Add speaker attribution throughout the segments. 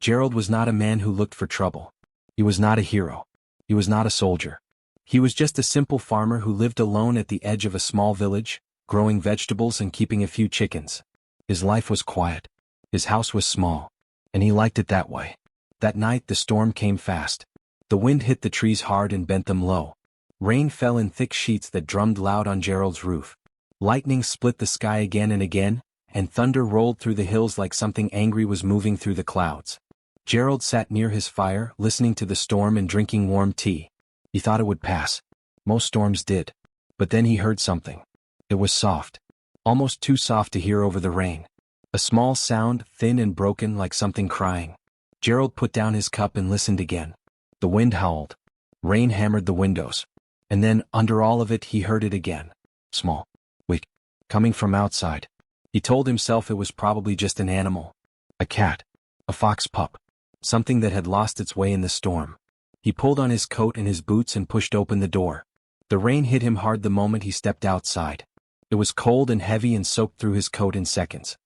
Speaker 1: Gerald was not a man who looked for trouble. He was not a hero. He was not a soldier. He was just a simple farmer who lived alone at the edge of a small village, growing vegetables and keeping a few chickens. His life was quiet. His house was small. And he liked it that way. That night the storm came fast. The wind hit the trees hard and bent them low. Rain fell in thick sheets that drummed loud on Gerald's roof. Lightning split the sky again and again, and thunder rolled through the hills like something angry was moving through the clouds. Gerald sat near his fire, listening to the storm and drinking warm tea. He thought it would pass. Most storms did. But then he heard something. It was soft. Almost too soft to hear over the rain. A small sound, thin and broken like something crying. Gerald put down his cup and listened again. The wind howled. Rain hammered the windows. And then, under all of it, he heard it again. Small. Weak. Coming from outside. He told himself it was probably just an animal. A cat. A fox pup. Something that had lost its way in the storm. He pulled on his coat and his boots and pushed open the door. The rain hit him hard the moment he stepped outside. It was cold and heavy and soaked through his coat in seconds.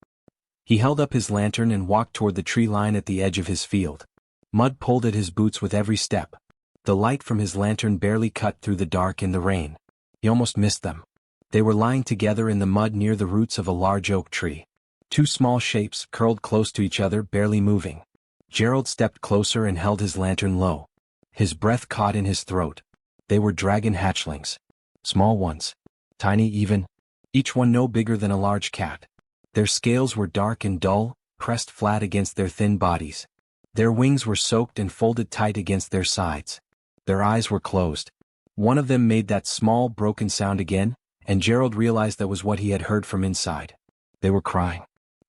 Speaker 1: He held up his lantern and walked toward the tree line at the edge of his field. Mud pulled at his boots with every step. The light from his lantern barely cut through the dark in the rain. He almost missed them. They were lying together in the mud near the roots of a large oak tree. Two small shapes curled close to each other, barely moving. Gerald stepped closer and held his lantern low. His breath caught in his throat. They were dragon hatchlings. Small ones. Tiny even. Each one no bigger than a large cat. Their scales were dark and dull, pressed flat against their thin bodies. Their wings were soaked and folded tight against their sides. Their eyes were closed. One of them made that small, broken sound again, and Gerald realized that was what he had heard from inside. They were crying.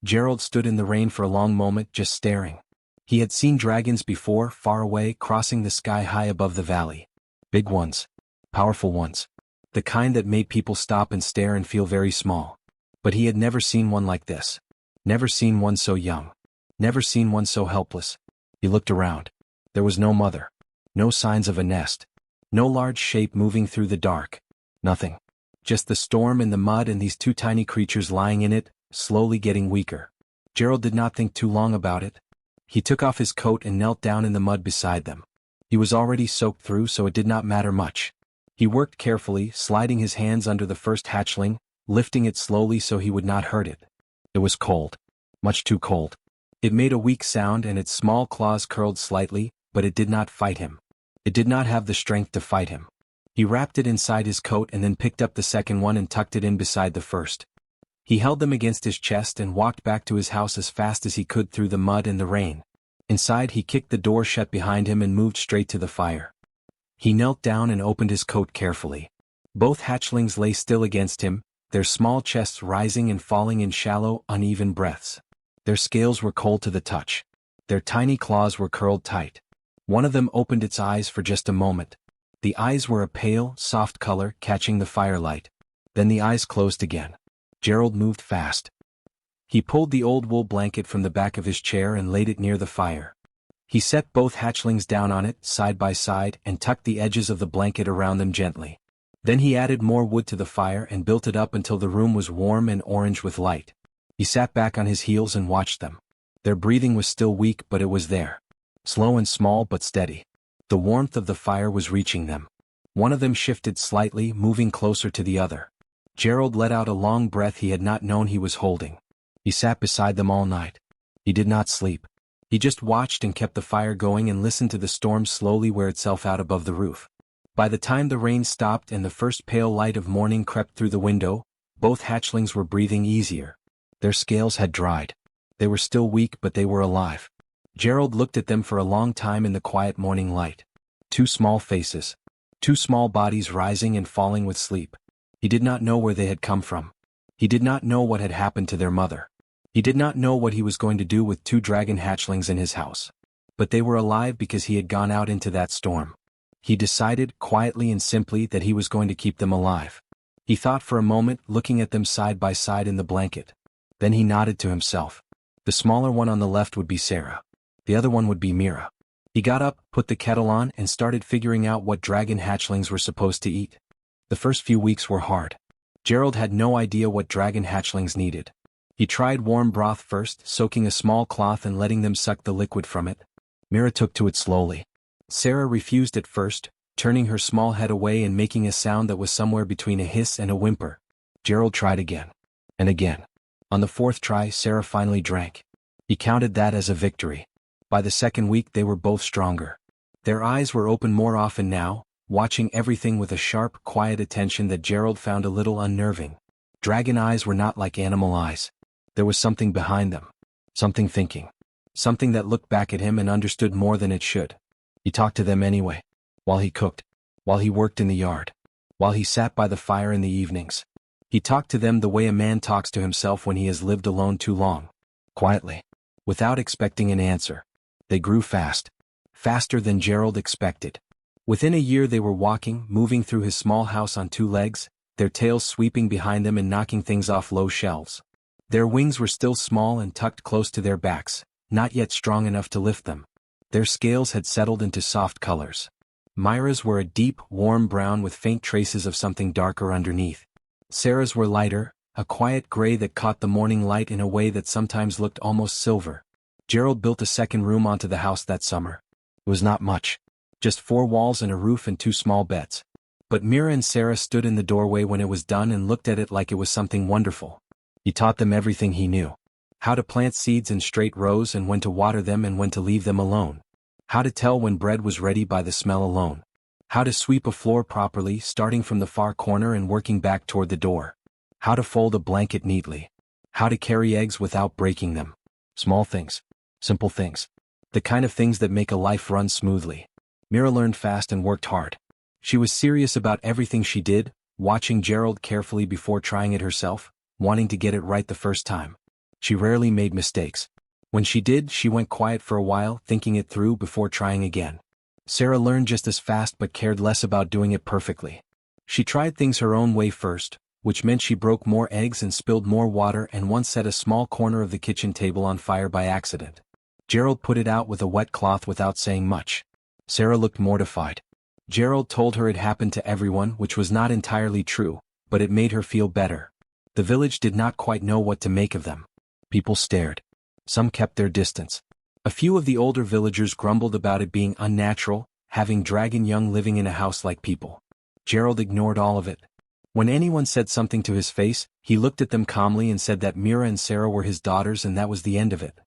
Speaker 1: Gerald stood in the rain for a long moment, just staring. He had seen dragons before, far away, crossing the sky high above the valley. Big ones. Powerful ones. The kind that made people stop and stare and feel very small. But he had never seen one like this. Never seen one so young. Never seen one so helpless. He looked around. There was no mother. No signs of a nest. No large shape moving through the dark. Nothing. Just the storm and the mud and these two tiny creatures lying in it, slowly getting weaker. Gerald did not think too long about it. He took off his coat and knelt down in the mud beside them. He was already soaked through, so it did not matter much. He worked carefully, sliding his hands under the first hatchling, lifting it slowly so he would not hurt it. It was cold. Much too cold. It made a weak sound and its small claws curled slightly, but it did not fight him. It did not have the strength to fight him. He wrapped it inside his coat and then picked up the second one and tucked it in beside the first. He held them against his chest and walked back to his house as fast as he could through the mud and the rain. Inside he kicked the door shut behind him and moved straight to the fire. He knelt down and opened his coat carefully. Both hatchlings lay still against him, their small chests rising and falling in shallow, uneven breaths. Their scales were cold to the touch. Their tiny claws were curled tight. One of them opened its eyes for just a moment. The eyes were a pale, soft color, catching the firelight. Then the eyes closed again. Gerald moved fast. He pulled the old wool blanket from the back of his chair and laid it near the fire. He set both hatchlings down on it, side by side, and tucked the edges of the blanket around them gently. Then he added more wood to the fire and built it up until the room was warm and orange with light. He sat back on his heels and watched them. Their breathing was still weak, but it was there. Slow and small but steady. The warmth of the fire was reaching them. One of them shifted slightly, moving closer to the other. Gerald let out a long breath he had not known he was holding. He sat beside them all night. He did not sleep. He just watched and kept the fire going and listened to the storm slowly wear itself out above the roof. By the time the rain stopped and the first pale light of morning crept through the window, both hatchlings were breathing easier. Their scales had dried. They were still weak, but they were alive. Gerald looked at them for a long time in the quiet morning light. Two small faces. Two small bodies rising and falling with sleep. He did not know where they had come from. He did not know what had happened to their mother. He did not know what he was going to do with two dragon hatchlings in his house. But they were alive because he had gone out into that storm. He decided, quietly and simply, that he was going to keep them alive. He thought for a moment, looking at them side by side in the blanket. Then he nodded to himself. The smaller one on the left would be Sarah. The other one would be Mira. He got up, put the kettle on, and started figuring out what dragon hatchlings were supposed to eat. The first few weeks were hard. Gerald had no idea what dragon hatchlings needed. He tried warm broth first, soaking a small cloth and letting them suck the liquid from it. Mira took to it slowly. Sarah refused at first, turning her small head away and making a sound that was somewhere between a hiss and a whimper. Gerald tried again. And again. On the fourth try, Sarah finally drank. He counted that as a victory. By the second week they were both stronger. Their eyes were open more often now, watching everything with a sharp, quiet attention that Gerald found a little unnerving. Dragon eyes were not like animal eyes. There was something behind them. Something thinking. Something that looked back at him and understood more than it should. He talked to them anyway. While he cooked. While he worked in the yard. While he sat by the fire in the evenings. He talked to them the way a man talks to himself when he has lived alone too long. Quietly. Without expecting an answer. They grew fast. Faster than Gerald expected. Within a year they were walking, moving through his small house on two legs, their tails sweeping behind them and knocking things off low shelves. Their wings were still small and tucked close to their backs, not yet strong enough to lift them. Their scales had settled into soft colors. Myra's were a deep, warm brown with faint traces of something darker underneath. Sarah's were lighter, a quiet gray that caught the morning light in a way that sometimes looked almost silver. Gerald built a second room onto the house that summer. It was not much. Just 4 walls and a roof and 2 small beds. But Mira and Sarah stood in the doorway when it was done and looked at it like it was something wonderful. He taught them everything he knew. How to plant seeds in straight rows and when to water them and when to leave them alone. How to tell when bread was ready by the smell alone. How to sweep a floor properly, starting from the far corner and working back toward the door. How to fold a blanket neatly. How to carry eggs without breaking them. Small things. Simple things. The kind of things that make a life run smoothly. Mira learned fast and worked hard. She was serious about everything she did, watching Gerald carefully before trying it herself, wanting to get it right the first time. She rarely made mistakes. When she did, she went quiet for a while, thinking it through before trying again. Sarah learned just as fast but cared less about doing it perfectly. She tried things her own way first, which meant she broke more eggs and spilled more water and once set a small corner of the kitchen table on fire by accident. Gerald put it out with a wet cloth without saying much. Sarah looked mortified. Gerald told her it happened to everyone, which was not entirely true, but it made her feel better. The village did not quite know what to make of them. People stared. Some kept their distance. A few of the older villagers grumbled about it being unnatural, having dragon young living in a house like people. Gerald ignored all of it. When anyone said something to his face, he looked at them calmly and said that Mira and Sarah were his daughters and that was the end of it.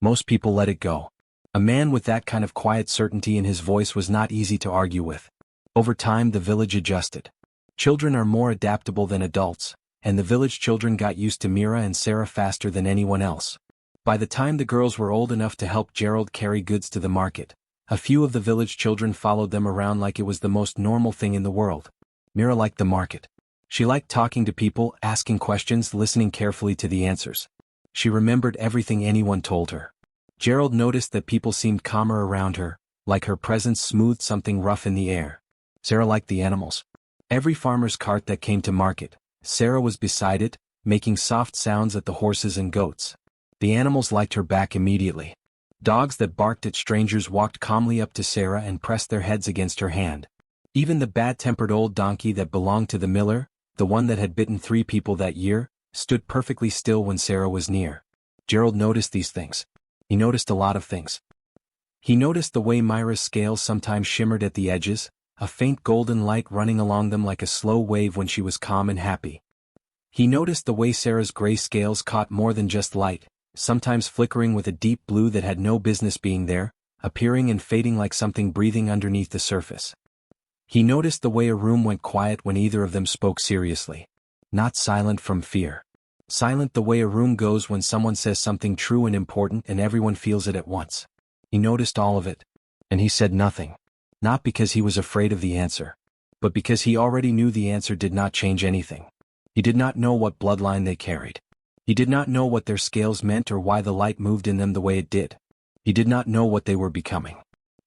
Speaker 1: Most people let it go. A man with that kind of quiet certainty in his voice was not easy to argue with. Over time the village adjusted. Children are more adaptable than adults, and the village children got used to Mira and Sarah faster than anyone else. By the time the girls were old enough to help Gerald carry goods to the market, a few of the village children followed them around like it was the most normal thing in the world. Mira liked the market. She liked talking to people, asking questions, listening carefully to the answers. She remembered everything anyone told her. Gerald noticed that people seemed calmer around her, like her presence smoothed something rough in the air. Sarah liked the animals. Every farmer's cart that came to market, Sarah was beside it, making soft sounds at the horses and goats. The animals liked her back immediately. Dogs that barked at strangers walked calmly up to Sarah and pressed their heads against her hand. Even the bad-tempered old donkey that belonged to the miller, the one that had bitten 3 people that year, stood perfectly still when Sarah was near. Gerald noticed these things. He noticed a lot of things. He noticed the way Myra's scales sometimes shimmered at the edges, a faint golden light running along them like a slow wave when she was calm and happy. He noticed the way Sarah's gray scales caught more than just light, sometimes flickering with a deep blue that had no business being there, appearing and fading like something breathing underneath the surface. He noticed the way a room went quiet when either of them spoke seriously. Not silent from fear. Silent the way a room goes when someone says something true and important and everyone feels it at once. He noticed all of it. And he said nothing. Not because he was afraid of the answer, but because he already knew the answer did not change anything. He did not know what bloodline they carried. He did not know what their scales meant or why the light moved in them the way it did. He did not know what they were becoming.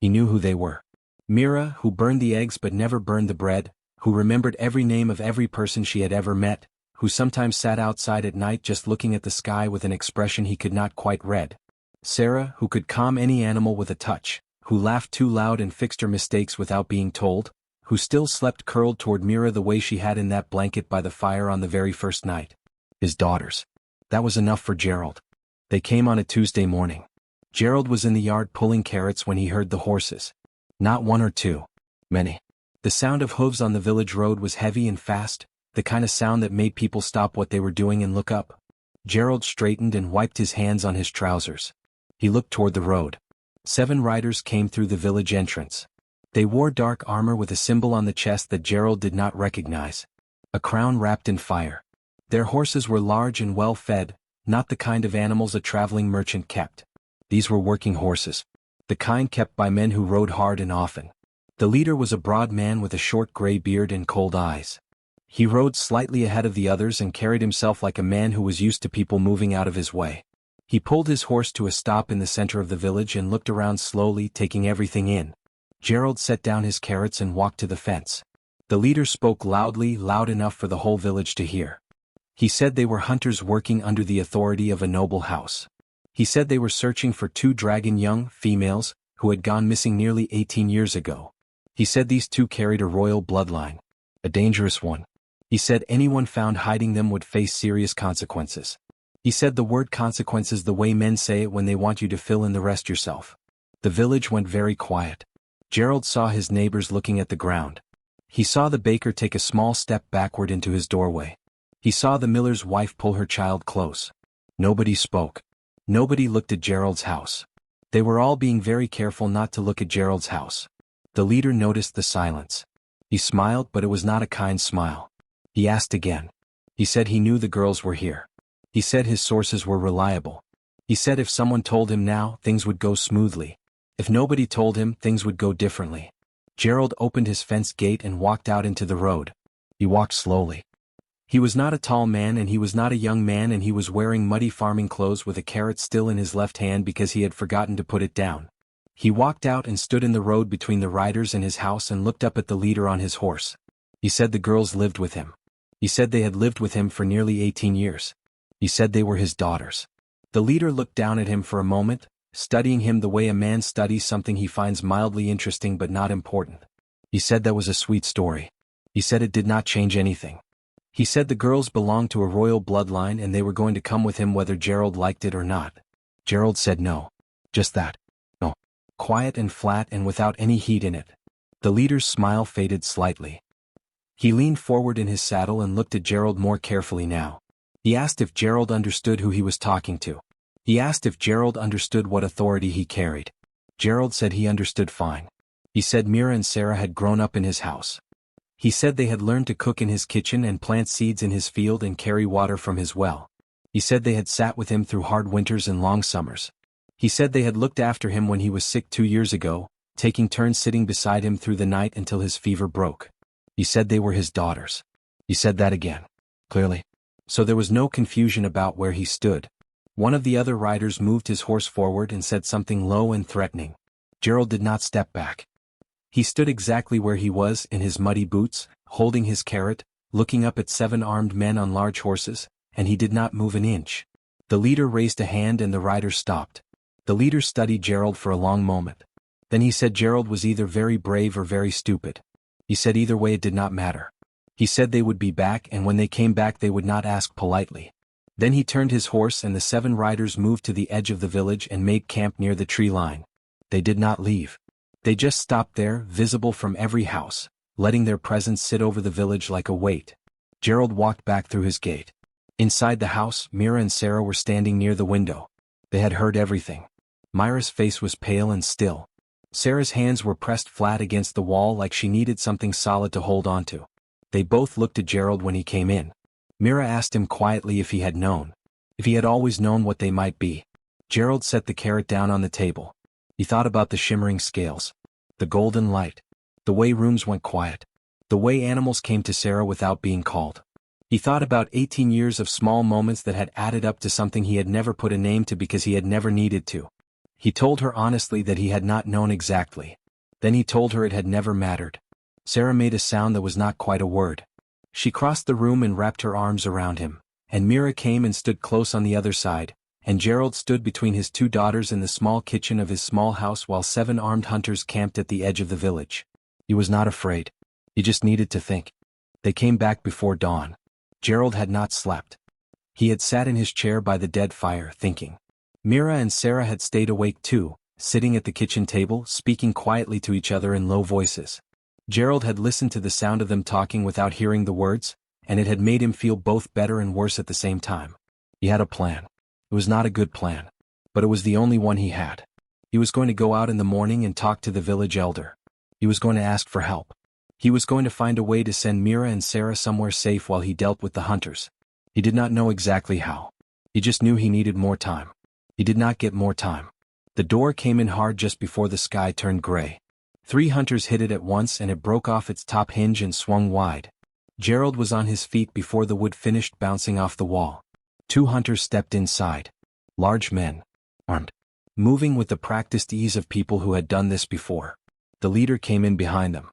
Speaker 1: He knew who they were. Mira, who burned the eggs but never burned the bread, who remembered every name of every person she had ever met, who sometimes sat outside at night just looking at the sky with an expression he could not quite read. Sarah, who could calm any animal with a touch, who laughed too loud and fixed her mistakes without being told, who still slept curled toward Mira the way she had in that blanket by the fire on the very first night. His daughters. That was enough for Gerald. They came on a Tuesday morning. Gerald was in the yard pulling carrots when he heard the horses. Not one or two. Many. The sound of hooves on the village road was heavy and fast, the kind of sound that made people stop what they were doing and look up. Gerald straightened and wiped his hands on his trousers. He looked toward the road. 7 riders came through the village entrance. They wore dark armor with a symbol on the chest that Gerald did not recognize. A crown wrapped in fire. Their horses were large and well fed, not the kind of animals a traveling merchant kept. These were working horses. The kind kept by men who rode hard and often. The leader was a broad man with a short gray beard and cold eyes. He rode slightly ahead of the others and carried himself like a man who was used to people moving out of his way. He pulled his horse to a stop in the center of the village and looked around slowly, taking everything in. Gerald set down his carrots and walked to the fence. The leader spoke loudly, loud enough for the whole village to hear. He said they were hunters working under the authority of a noble house. He said they were searching for 2 dragon young females who had gone missing nearly 18 years ago. He said these 2 carried a royal bloodline. A dangerous one. He said anyone found hiding them would face serious consequences. He said the word consequences the way men say it when they want you to fill in the rest yourself. The village went very quiet. Gerald saw his neighbors looking at the ground. He saw the baker take a small step backward into his doorway. He saw the miller's wife pull her child close. Nobody spoke. Nobody looked at Gerald's house. They were all being very careful not to look at Gerald's house. The leader noticed the silence. He smiled, but it was not a kind smile. He asked again. He said he knew the girls were here. He said his sources were reliable. He said if someone told him now, things would go smoothly. If nobody told him, things would go differently. Gerald opened his fence gate and walked out into the road. He walked slowly. He was not a tall man and he was not a young man, and he was wearing muddy farming clothes with a carrot still in his left hand because he had forgotten to put it down. He walked out and stood in the road between the riders and his house and looked up at the leader on his horse. He said the girls lived with him. He said they had lived with him for nearly 18 years. He said they were his daughters. The leader looked down at him for a moment, studying him the way a man studies something he finds mildly interesting but not important. He said that was a sweet story. He said it did not change anything. He said the girls belonged to a royal bloodline and they were going to come with him whether Gerald liked it or not. Gerald said no. Just that. No. Quiet and flat and without any heat in it. The leader's smile faded slightly. He leaned forward in his saddle and looked at Gerald more carefully now. He asked if Gerald understood who he was talking to. He asked if Gerald understood what authority he carried. Gerald said he understood fine. He said Mira and Sarah had grown up in his house. He said they had learned to cook in his kitchen and plant seeds in his field and carry water from his well. He said they had sat with him through hard winters and long summers. He said they had looked after him when he was sick 2 years ago, taking turns sitting beside him through the night until his fever broke. He said they were his daughters. He said that again. Clearly. So there was no confusion about where he stood. One of the other riders moved his horse forward and said something low and threatening. Gerald did not step back. He stood exactly where he was in his muddy boots, holding his carrot, looking up at 7 armed men on large horses, and he did not move an inch. The leader raised a hand and the rider stopped. The leader studied Gerald for a long moment. Then he said Gerald was either very brave or very stupid. He said either way it did not matter. He said they would be back, and when they came back they would not ask politely. Then he turned his horse and the 7 riders moved to the edge of the village and made camp near the tree line. They did not leave. They just stopped there, visible from every house, letting their presence sit over the village like a weight. Gerald walked back through his gate. Inside the house, Mira and Sarah were standing near the window. They had heard everything. Myra's face was pale and still. Sarah's hands were pressed flat against the wall like she needed something solid to hold onto. They both looked at Gerald when he came in. Mira asked him quietly if he had known. If he had always known what they might be. Gerald set the carrot down on the table. He thought about the shimmering scales. The golden light. The way rooms went quiet. The way animals came to Sarah without being called. He thought about 18 years of small moments that had added up to something he had never put a name to because he had never needed to. He told her honestly that he had not known exactly. Then he told her it had never mattered. Sarah made a sound that was not quite a word. She crossed the room and wrapped her arms around him, and Mira came and stood close on the other side, and Gerald stood between his 2 daughters in the small kitchen of his small house while 7 armed hunters camped at the edge of the village. He was not afraid. He just needed to think. They came back before dawn. Gerald had not slept. He had sat in his chair by the dead fire, thinking. Mira and Sarah had stayed awake too, sitting at the kitchen table, speaking quietly to each other in low voices. Gerald had listened to the sound of them talking without hearing the words, and it had made him feel both better and worse at the same time. He had a plan. It was not a good plan, but it was the only one he had. He was going to go out in the morning and talk to the village elder. He was going to ask for help. He was going to find a way to send Mira and Sarah somewhere safe while he dealt with the hunters. He did not know exactly how. He just knew he needed more time. He did not get more time. The door came in hard just before the sky turned gray. 3 hunters hit it at once and it broke off its top hinge and swung wide. Gerald was on his feet before the wood finished bouncing off the wall. 2 hunters stepped inside. Large men. Armed. Moving with the practiced ease of people who had done this before. The leader came in behind them.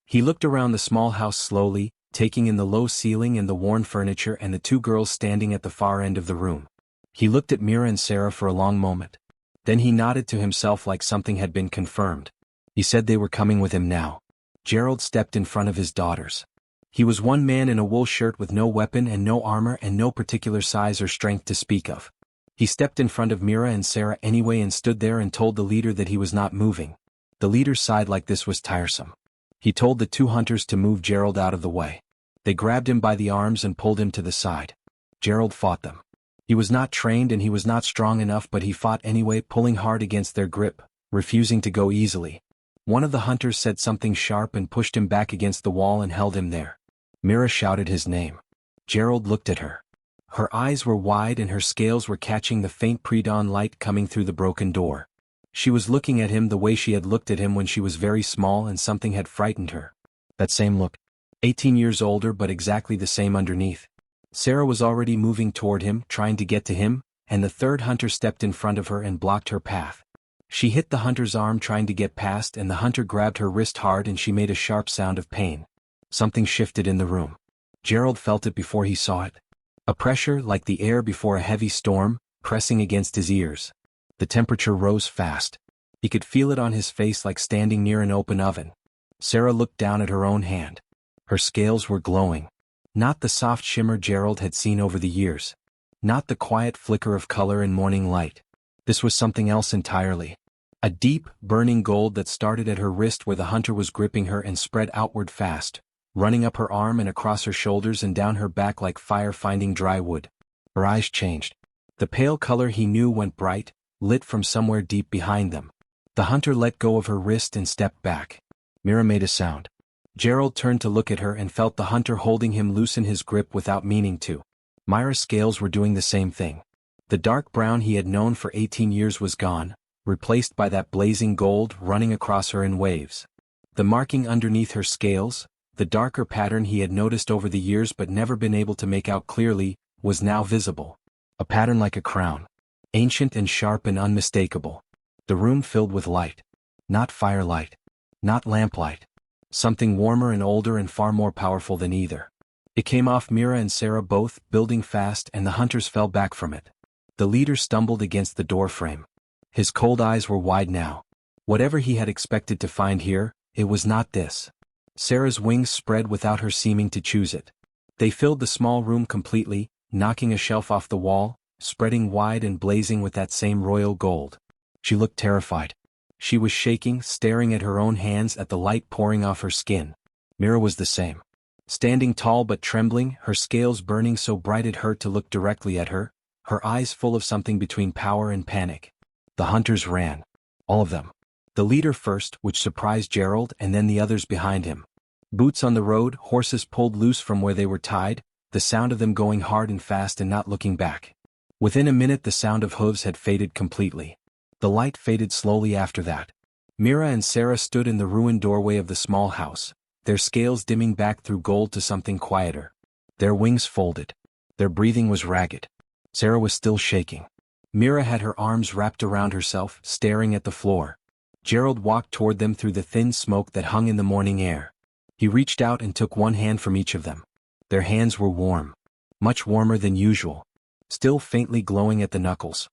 Speaker 1: He looked around the small house slowly, taking in the low ceiling and the worn furniture and the 2 girls standing at the far end of the room. He looked at Mira and Sarah for a long moment. Then he nodded to himself like something had been confirmed. He said they were coming with him now. Gerald stepped in front of his daughters. He was one man in a wool shirt with no weapon and no armor and no particular size or strength to speak of. He stepped in front of Mira and Sarah anyway and stood there and told the leader that he was not moving. The leader sighed like this was tiresome. He told the 2 hunters to move Gerald out of the way. They grabbed him by the arms and pulled him to the side. Gerald fought them. He was not trained and he was not strong enough, but he fought anyway, pulling hard against their grip, refusing to go easily. One of the hunters said something sharp and pushed him back against the wall and held him there. Mira shouted his name. Gerald looked at her. Her eyes were wide and her scales were catching the faint pre-dawn light coming through the broken door. She was looking at him the way she had looked at him when she was very small and something had frightened her. That same look. 18 years older but exactly the same underneath. Sarah was already moving toward him, trying to get to him, and the 3rd hunter stepped in front of her and blocked her path. She hit the hunter's arm trying to get past and the hunter grabbed her wrist hard and she made a sharp sound of pain. Something shifted in the room. Gerald felt it before he saw it. A pressure like the air before a heavy storm, pressing against his ears. The temperature rose fast. He could feel it on his face like standing near an open oven. Sarah looked down at her own hand. Her scales were glowing. Not the soft shimmer Gerald had seen over the years. Not the quiet flicker of color in morning light. This was something else entirely. A deep, burning gold that started at her wrist where the hunter was gripping her and spread outward fast, running up her arm and across her shoulders and down her back like fire finding dry wood. Her eyes changed. The pale color he knew went bright, lit from somewhere deep behind them. The hunter let go of her wrist and stepped back. Mira made a sound. Gerald turned to look at her and felt the hunter holding him loosen his grip without meaning to. Mira's scales were doing the same thing. The dark brown he had known for 18 years was gone, replaced by that blazing gold running across her in waves. The marking underneath her scales, the darker pattern he had noticed over the years but never been able to make out clearly, was now visible. A pattern like a crown. Ancient and sharp and unmistakable. The room filled with light. Not firelight. Not lamplight. Something warmer and older and far more powerful than either. It came off Mira and Sarah both, building fast, and the hunters fell back from it. The leader stumbled against the door frame. His cold eyes were wide now. Whatever he had expected to find here, it was not this. Sarah's wings spread without her seeming to choose it. They filled the small room completely, knocking a shelf off the wall, spreading wide and blazing with that same royal gold. She looked terrified. She was shaking, staring at her own hands at the light pouring off her skin. Mira was the same. Standing tall but trembling, her scales burning so bright it hurt to look directly at her, her eyes full of something between power and panic. The hunters ran. All of them. The leader first, which surprised Gerald, and then the others behind him. Boots on the road, horses pulled loose from where they were tied, the sound of them going hard and fast and not looking back. Within a minute the sound of hooves had faded completely. The light faded slowly after that. Mira and Sarah stood in the ruined doorway of the small house, their scales dimming back through gold to something quieter. Their wings folded. Their breathing was ragged. Sarah was still shaking. Mira had her arms wrapped around herself, staring at the floor. Gerald walked toward them through the thin smoke that hung in the morning air. He reached out and took one hand from each of them. Their hands were warm. Much warmer than usual. Still faintly glowing at the knuckles.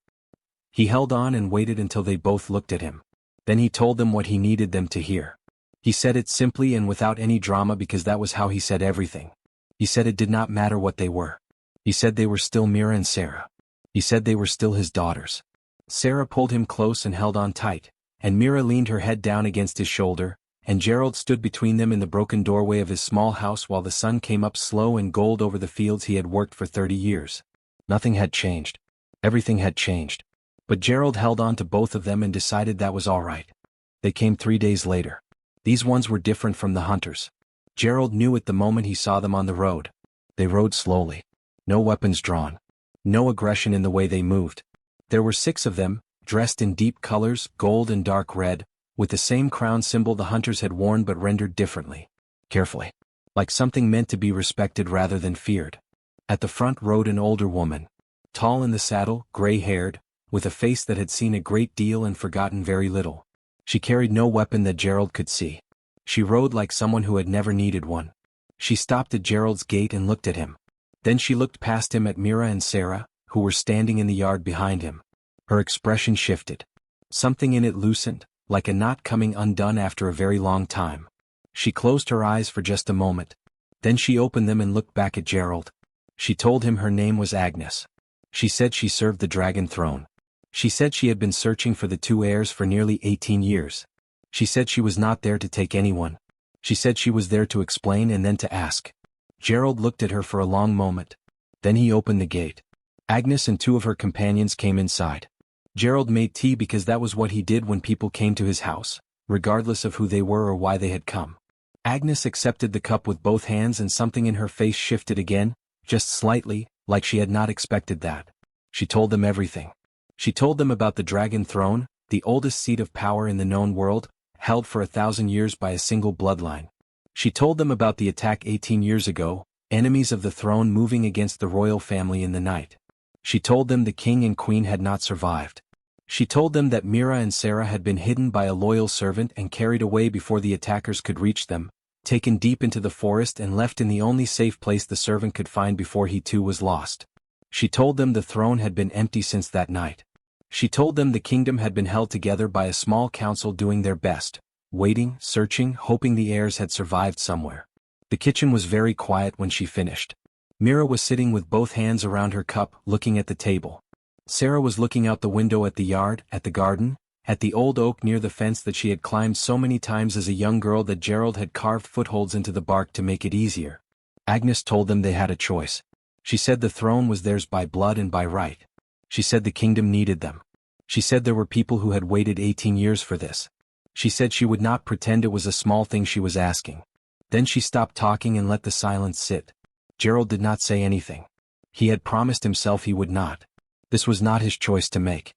Speaker 1: He held on and waited until they both looked at him. Then he told them what he needed them to hear. He said it simply and without any drama because that was how he said everything. He said it did not matter what they were. He said they were still Mira and Sarah. He said they were still his daughters. Sarah pulled him close and held on tight, and Mira leaned her head down against his shoulder, and Gerald stood between them in the broken doorway of his small house while the sun came up slow and gold over the fields he had worked for 30 years. Nothing had changed. Everything had changed. But Gerald held on to both of them and decided that was all right. They came 3 days later. These ones were different from the hunters. Gerald knew at the moment he saw them on the road. They rode slowly. No weapons drawn. No aggression in the way they moved. There were 6 of them, dressed in deep colors, gold and dark red, with the same crown symbol the hunters had worn but rendered differently. Carefully. Like something meant to be respected rather than feared. At the front rode an older woman. Tall in the saddle, gray-haired, with a face that had seen a great deal and forgotten very little. She carried no weapon that Gerald could see. She rode like someone who had never needed one. She stopped at Gerald's gate and looked at him. Then she looked past him at Mira and Sarah, who were standing in the yard behind him. Her expression shifted. Something in it loosened, like a knot coming undone after a very long time. She closed her eyes for just a moment. Then she opened them and looked back at Gerald. She told him her name was Agnes. She said she served the dragon throne. She said she had been searching for the 2 heirs for nearly 18 years. She said she was not there to take anyone. She said she was there to explain and then to ask. Gerald looked at her for a long moment. Then he opened the gate. Agnes and 2 of her companions came inside. Gerald made tea because that was what he did when people came to his house, regardless of who they were or why they had come. Agnes accepted the cup with both hands and something in her face shifted again, just slightly, like she had not expected that. She told them everything. She told them about the dragon throne, the oldest seat of power in the known world, held for 1,000 years by a single bloodline. She told them about the attack 18 years ago, enemies of the throne moving against the royal family in the night. She told them the king and queen had not survived. She told them that Mira and Sarah had been hidden by a loyal servant and carried away before the attackers could reach them, taken deep into the forest and left in the only safe place the servant could find before he too was lost. She told them the throne had been empty since that night. She told them the kingdom had been held together by a small council doing their best, waiting, searching, hoping the heirs had survived somewhere. The kitchen was very quiet when she finished. Mira was sitting with both hands around her cup, looking at the table. Sarah was looking out the window at the yard, at the garden, at the old oak near the fence that she had climbed so many times as a young girl that Gerald had carved footholds into the bark to make it easier. Agnes told them they had a choice. She said the throne was theirs by blood and by right. She said the kingdom needed them. She said there were people who had waited 18 years for this. She said she would not pretend it was a small thing she was asking. Then she stopped talking and let the silence sit. Gerald did not say anything. He had promised himself he would not. This was not his choice to make.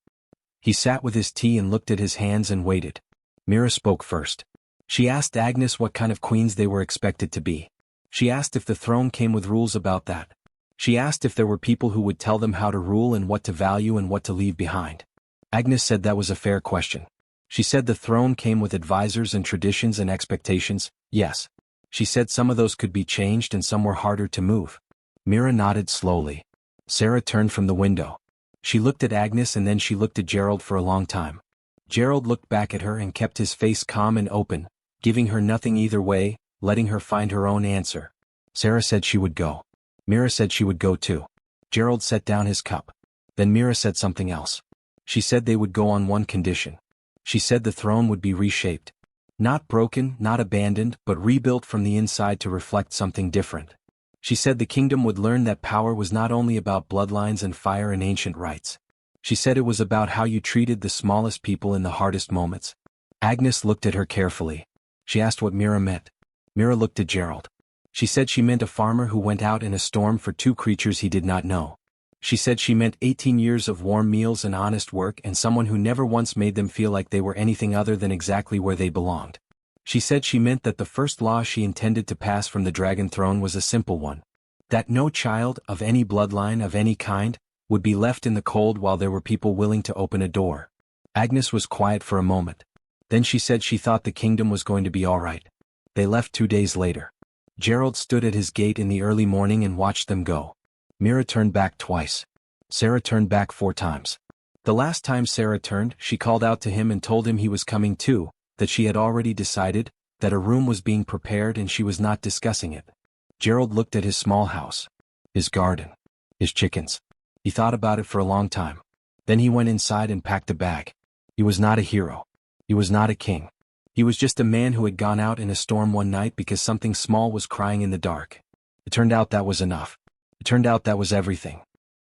Speaker 1: He sat with his tea and looked at his hands and waited. Mira spoke first. She asked Agnes what kind of queens they were expected to be. She asked if the throne came with rules about that. She asked if there were people who would tell them how to rule and what to value and what to leave behind. Agnes said that was a fair question. She said the throne came with advisors and traditions and expectations, yes. She said some of those could be changed and some were harder to move. Mira nodded slowly. Sarah turned from the window. She looked at Agnes and then she looked at Gerald for a long time. Gerald looked back at her and kept his face calm and open, giving her nothing either way, letting her find her own answer. Sarah said she would go. Mira said she would go too. Gerald set down his cup. Then Mira said something else. She said they would go on one condition. She said the throne would be reshaped. Not broken, not abandoned, but rebuilt from the inside to reflect something different. She said the kingdom would learn that power was not only about bloodlines and fire and ancient rites. She said it was about how you treated the smallest people in the hardest moments. Agnes looked at her carefully. She asked what Mira meant. Mira looked at Gerald. She said she meant a farmer who went out in a storm for 2 creatures he did not know. She said she meant 18 years of warm meals and honest work and someone who never once made them feel like they were anything other than exactly where they belonged. She said she meant that the first law she intended to pass from the dragon throne was a simple one. That no child, of any bloodline of any kind, would be left in the cold while there were people willing to open a door. Agnes was quiet for a moment. Then she said she thought the kingdom was going to be all right. They left 2 days later. Gerald stood at his gate in the early morning and watched them go. Mira turned back twice. Sarah turned back 4 times. The last time Sarah turned, she called out to him and told him he was coming too, that she had already decided, that a room was being prepared and she was not discussing it. Gerald looked at his small house. His garden. His chickens. He thought about it for a long time. Then he went inside and packed a bag. He was not a hero. He was not a king. He was just a man who had gone out in a storm one night because something small was crying in the dark. It turned out that was enough. It turned out that was everything.